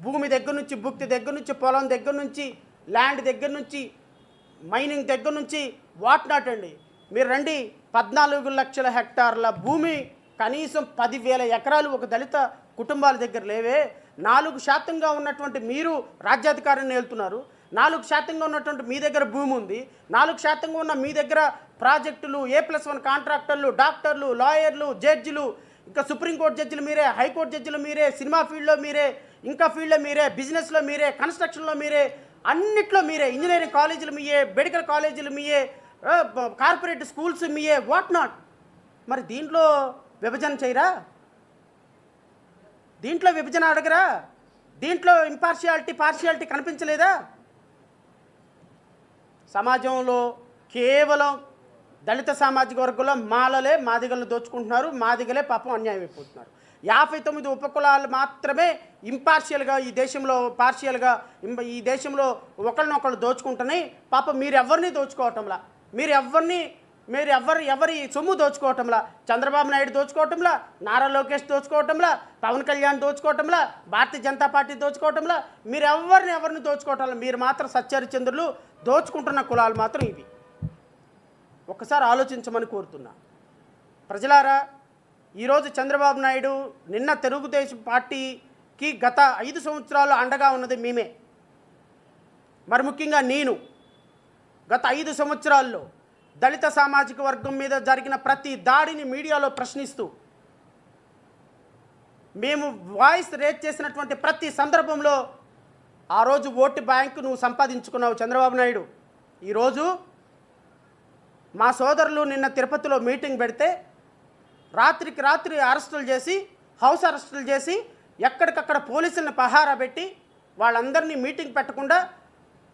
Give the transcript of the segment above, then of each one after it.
భూమి దగ్గర నుంచి, భుక్తి దగ్గర నుంచి, పొలం దగ్గర నుంచి, ల్యాండ్ దగ్గర నుంచి, మైనింగ్ దగ్గర నుంచి వాట్ నాట్ అండి. మీరు రండి, 14 లక్షల హెక్టార్ల భూమి, కనీసం 10,000 ఎకరాలు ఒక దళిత కుటుంబాల దగ్గర లేవే. 4% ఉన్నటువంటి మీరు రాజ్యాధికారాన్ని ఏలుతున్నారు. 4% ఉన్నటువంటి మీ దగ్గర భూమి ఉంది. 4% ఉన్న మీ దగ్గర ప్రాజెక్టులు, A+1 కాంట్రాక్టర్లు, డాక్టర్లు, లాయర్లు, జడ్జిలు, ఇంకా సుప్రీంకోర్టు జడ్జిలు మీరే, హైకోర్టు జడ్జిలు మీరే, సినిమా ఫీల్డ్లో మీరే, ఇంకా ఫీల్డ్లో మీరే, బిజినెస్లో మీరే, కన్స్ట్రక్షన్లో మీరే, అన్నిట్లో మీరే, ఇంజనీరింగ్ కాలేజీలు మీయే, మెడికల్ కాలేజీలు మీయే, కార్పొరేట్ స్కూల్స్ మీయే, వాట్ నాట్. మరి దీంట్లో విభజన చేయరా? దీంట్లో విభజన అడగరా? దీంట్లో పార్షియాలిటీ కనిపించలేదా? సమాజంలో కేవలం దళిత సామాజిక వర్గంలో మాలలే మాదిగలను దోచుకుంటున్నారు. మాదిగలే పాపం అన్యాయం అయిపోతున్నారు. 59 ఉపకులాలు మాత్రమే ఇంపార్షియల్గా ఈ దేశంలో, పార్షియల్గా ఈ దేశంలో ఒకళ్ళనొకళ్ళు దోచుకుంటున్నాయి. పాపం మీరెవరిని దోచుకోవటంలా, ఎవరి సొమ్ము దోచుకోవటంలా, చంద్రబాబు నాయుడు దోచుకోవటంలా, నారా లోకేష్ దోచుకోవటంలా, పవన్ కళ్యాణ్ దోచుకోవటంలా, భారతీయ జనతా పార్టీ దోచుకోవటంలా, మీరు ఎవరిని దోచుకోవటంలా. మీరు మాత్రం సత్యహరిచంద్రులు దోచుకుంటున్న కులాలు మాత్రం ఇవి. ఒక్కసారి ఆలోచించమని కోరుతున్నా. ప్రజలారా, ఈరోజు చంద్రబాబు నాయుడు, నిన్న తెలుగుదేశం పార్టీకి గత 5 సంవత్సరాలు అండగా ఉన్నది మేమే. మరి ముఖ్యంగా నేను గత 5 సంవత్సరాల్లో దళిత సామాజిక వర్గం మీద జరిగిన ప్రతి దాడిని మీడియాలో ప్రశ్నిస్తూ, మేము వాయిస్ రేజ్ చేసినటువంటి ప్రతి సందర్భంలో ఆ రోజు ఓటు బ్యాంకు నువ్వు సంపాదించుకున్నావు చంద్రబాబు నాయుడు. ఈరోజు మా సోదరులు నిన్న తిరుపతిలో మీటింగ్ పెడితే రాత్రికి రాత్రి అరెస్టులు చేసి, హౌస్ అరెస్టులు చేసి, ఎక్కడికక్కడ పోలీసులను పహారా పెట్టి వాళ్ళందరినీ మీటింగ్ పెట్టకుండా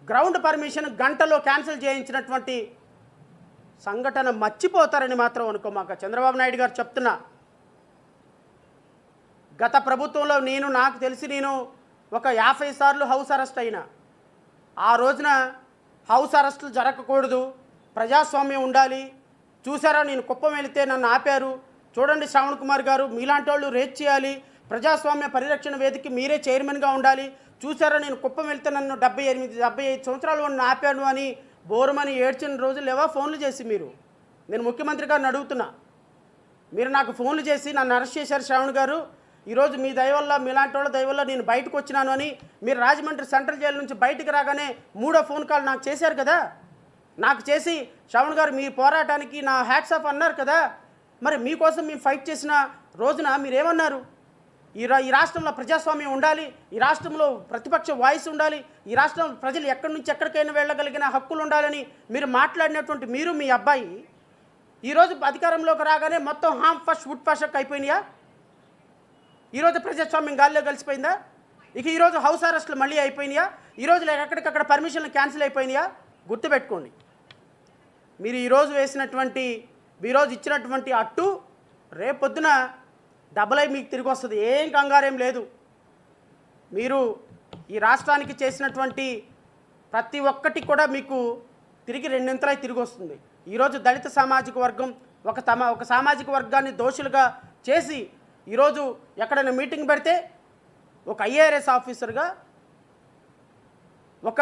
గ్రౌండ్ పర్మిషన్ గంటలో క్యాన్సిల్ చేయించినటువంటి సంఘటన మర్చిపోతారని మాత్రం అనుకోమాక. చంద్రబాబు నాయుడు గారు చెప్తున్నా, గత ప్రభుత్వంలో నాకు తెలిసి నేను ఒక 50 సార్లు హౌస్ అరెస్ట్ అయినా. ఆ రోజున హౌస్ అరెస్టులు జరగకూడదు, ప్రజాస్వామ్యం ఉండాలి. చూసారా, నేను కుప్పం వెళితే నన్ను ఆపారు. చూడండి శ్రావణ్ కుమార్ గారు, మీలాంటి వాళ్ళు రేట్ చేయాలి, ప్రజాస్వామ్య పరిరక్షణ వేదిక మీరే చైర్మన్గా ఉండాలి. చూసారా, నేను కుప్పం వెళ్తే నన్ను 75 సంవత్సరాలు నన్ను ఆపాను అని బోరుమని ఏడ్చిన రోజులు లేవా? ఫోన్లు చేసి మీరు, నేను ముఖ్యమంత్రి గారిని అడుగుతున్నా, మీరు నాకు ఫోన్లు చేసి నన్ను అరెస్ట్ చేశారు శ్రావణ్ గారు, ఈరోజు మీ దయవల్ల, మీలాంటి వాళ్ళ దయవల్ల నేను బయటకు వచ్చినాను అని మీరు రాజమండ్రి సెంట్రల్ జైలు నుంచి బయటకు రాగానే 3వ ఫోన్ కాల్ నాకు చేశారు కదా. నాకు చేసి శ్రావణ్ గారు మీ పోరాటానికి నా హ్యాట్స్ ఆఫ్ అన్నారు కదా. మరి మీకోసం మేము ఫైట్ చేసిన రోజున మీరేమన్నారు? ఈ రాష్ట్రంలో ప్రజాస్వామ్యం ఉండాలి, ఈ రాష్ట్రంలో ప్రతిపక్ష వాయిస్ ఉండాలి, ఈ రాష్ట్రంలో ప్రజలు ఎక్కడి నుంచి ఎక్కడికైనా వెళ్ళగలిగిన హక్కులు ఉండాలని మీరు మాట్లాడినటువంటి మీరు, మీ అబ్బాయి ఈరోజు అధికారంలోకి రాగానే మొత్తం హామ్ ఫస్ట్ వుడ్ ఫస్ట్ అయిపోయినాయా? ఈరోజు ప్రజాస్వామ్యం గాల్లో కలిసిపోయిందా? ఇక ఈరోజు హౌస్ అరెస్టులు మళ్ళీ అయిపోయినాయా? ఈరోజు ఎక్కడికక్కడ పర్మిషన్లు క్యాన్సిల్ అయిపోయినాయా? గుర్తుపెట్టుకోండి, మీరు ఈరోజు ఇచ్చినటువంటి అట్టు రేపొద్దున డబల్ అయి మీకు తిరిగి వస్తుంది. ఏం కంగారేం లేదు. మీరు ఈ రాష్ట్రానికి చేసినటువంటి ప్రతి ఒక్కటి కూడా మీకు తిరిగి 2 ఇంతలై తిరిగి వస్తుంది. ఈరోజు దళిత సామాజిక వర్గం ఒక సామాజిక వర్గాన్ని దోషులుగా చేసి ఈరోజు ఎక్కడైనా మీటింగ్ పెడితే ఒక IARS ఆఫీసర్గా, ఒక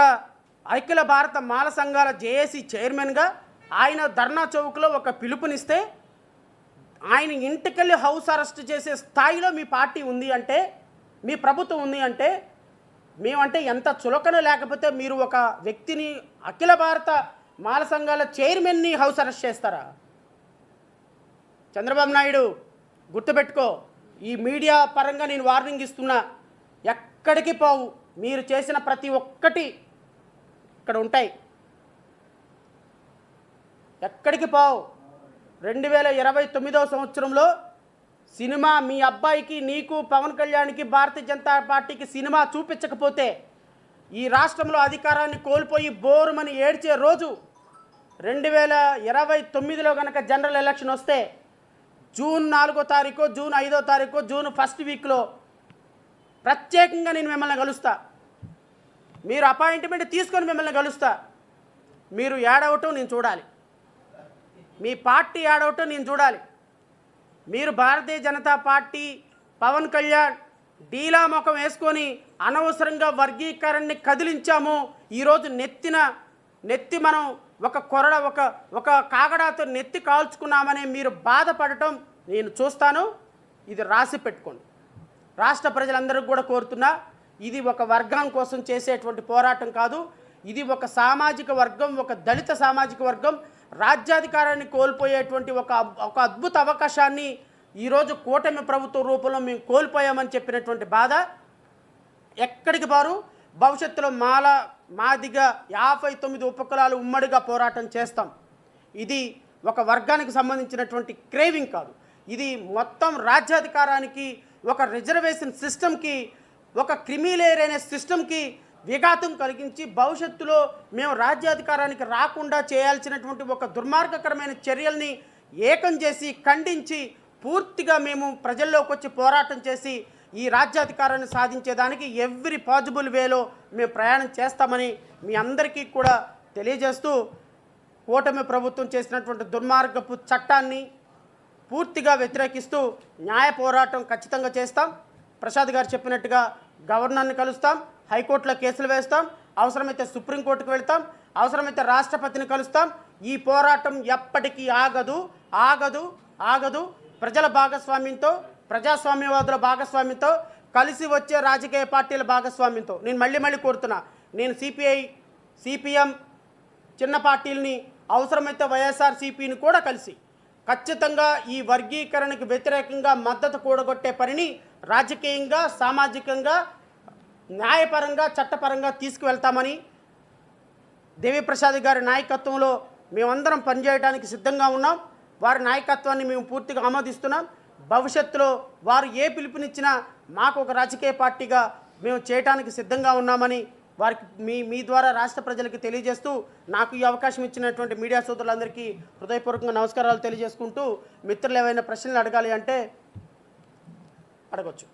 అఖిల భారత మాల సంఘాల JAC చైర్మన్గా ఆయన ధర్నా చౌక్లో ఒక పిలుపునిస్తే ఆయన ఇంటికెళ్ళి హౌస్ అరెస్ట్ చేసే స్థాయిలో మీ పార్టీ ఉంది అంటే, మీ ప్రభుత్వం ఉంది అంటే, మేమంటే ఎంత చులకన. లేకపోతే మీరు ఒక వ్యక్తిని, అఖిల భారత మాల సంఘాల చైర్మన్ని హౌస్ అరెస్ట్ చేస్తారా? చంద్రబాబు నాయుడు గుర్తుపెట్టుకో, ఈ మీడియా పరంగా నేను వార్నింగ్ ఇస్తున్నా, ఎక్కడికి పోవు. మీరు చేసిన ప్రతి ఒక్కటి ఇక్కడ ఉంటాయి, ఎక్కడికి పోవు. 2029వ సంవత్సరంలో సినిమా మీ అబ్బాయికి, నీకు, పవన్ కళ్యాణ్కి, భారతీయ జనతా పార్టీకి సినిమా చూపించకపోతే ఈ రాష్ట్రంలో అధికారాన్ని కోల్పోయి బోరుమని ఏడ్చే రోజు 2029లో కనుక జనరల్ ఎలక్షన్ వస్తే జూన్ 4వ తారీఖు, జూన్ 5వ తారీఖు, జూన్ ఫస్ట్ వీక్లో ప్రత్యేకంగా నేను మిమ్మల్ని కలుస్తా. మీరు అపాయింట్మెంట్ తీసుకొని మిమ్మల్ని కలుస్తా. మీరు ఏడవటం నేను చూడాలి, మీ పార్టీ ఏడవటం నేను చూడాలి. మీరు భారతీయ జనతా పార్టీ, పవన్ కళ్యాణ్ డీలా ముఖం వేసుకొని అనవసరంగా వర్గీకరణని కదిలించాము. ఈరోజు నెత్తి మనం ఒక కొరడ ఒక కాగడాతో నెత్తి కాల్చుకున్నామని మీరు బాధపడటం నేను చూస్తాను. ఇది రాసి పెట్టుకోండి. రాష్ట్ర ప్రజలందరికీ కూడా కోరుతున్నా, ఇది ఒక వర్గం కోసం చేసేటువంటి పోరాటం కాదు. ఇది ఒక సామాజిక వర్గం, ఒక దళిత సామాజిక వర్గం రాజ్యాధికారాన్ని కోల్పోయేటువంటి ఒక అద్భుత అవకాశాన్ని ఈరోజు కూటమి ప్రభుత్వ రూపంలో మేము కోల్పోయామని చెప్పినటువంటి బాధ ఎక్కడికి బారు. భవిష్యత్తులో మాదిగా 59 ఉపకులాలు ఉమ్మడిగా పోరాటం చేస్తాం. ఇది ఒక వర్గానికి సంబంధించినటువంటి క్రేవింగ్ కాదు. ఇది మొత్తం రాజ్యాధికారానికి, ఒక రిజర్వేషన్ సిస్టమ్కి, ఒక క్రిమిలేయర్ అనే సిస్టమ్కి విఘాతం కలిగించి భవిష్యత్తులో మేము రాజ్యాధికారానికి రాకుండా చేయాల్సినటువంటి ఒక దుర్మార్గకరమైన చర్యల్ని ఏకం చేసి ఖండించి పూర్తిగా మేము ప్రజల్లోకి వచ్చి పోరాటం చేసి ఈ రాజ్యాధికారాన్ని సాధించేదానికి ఎవ్రీ పాసిబుల్ వేలో మేము ప్రయాణం చేస్తామని మీ అందరికీ కూడా తెలియజేస్తూ, కూటమి ప్రభుత్వం చేసినటువంటి దుర్మార్గపు చట్టాన్ని పూర్తిగా వ్యతిరేకిస్తూ న్యాయ పోరాటం ఖచ్చితంగా చేస్తాం. ప్రసాద్ గారు చెప్పినట్టుగా గవర్నర్ని కలుస్తాం, హైకోర్టులో కేసులు వేస్తాం, అవసరమైతే సుప్రీంకోర్టుకు వెళ్తాం, అవసరమైతే రాష్ట్రపతిని కలుస్తాం. ఈ పోరాటం ఎప్పటికీ ఆగదు. ప్రజల భాగస్వామ్యంతో, ప్రజాస్వామ్యవాదుల భాగస్వామ్యంతో, కలిసి వచ్చే రాజకీయ పార్టీల భాగస్వామ్యంతో. నేను మళ్ళీ కోరుతున్నా, నేను సిపిఎం చిన్న పార్టీలని, అవసరమైతే వైఎస్ఆర్సీపీని కూడా కలిసి ఖచ్చితంగా ఈ వర్గీకరణకు వ్యతిరేకంగా మద్దతు కూడగొట్టే పనిని రాజకీయంగా, సామాజికంగా, న్యాయపరంగా, చట్టపరంగా తీసుకువెళ్తామని, దేవిప్రసాద్ గారి నాయకత్వంలో మేమందరం పనిచేయడానికి సిద్ధంగా ఉన్నాం. వారి నాయకత్వాన్ని మేము పూర్తిగా ఆమోదిస్తున్నాం. భవిష్యత్తులో వారు ఏ పిలుపునిచ్చినా మాకు ఒక రాజకీయ పార్టీగా మేము చేయడానికి సిద్ధంగా ఉన్నామని వారికి మీ ద్వారా రాష్ట్ర ప్రజలకి తెలియజేస్తూ, నాకు ఈ అవకాశం ఇచ్చినటువంటి మీడియా సోదరులందరికీ హృదయపూర్వకంగా నమస్కారాలు తెలియజేసుకుంటూ, మిత్రులు ఏవైనా ప్రశ్నలు అడగాలి అంటే అడగొచ్చు.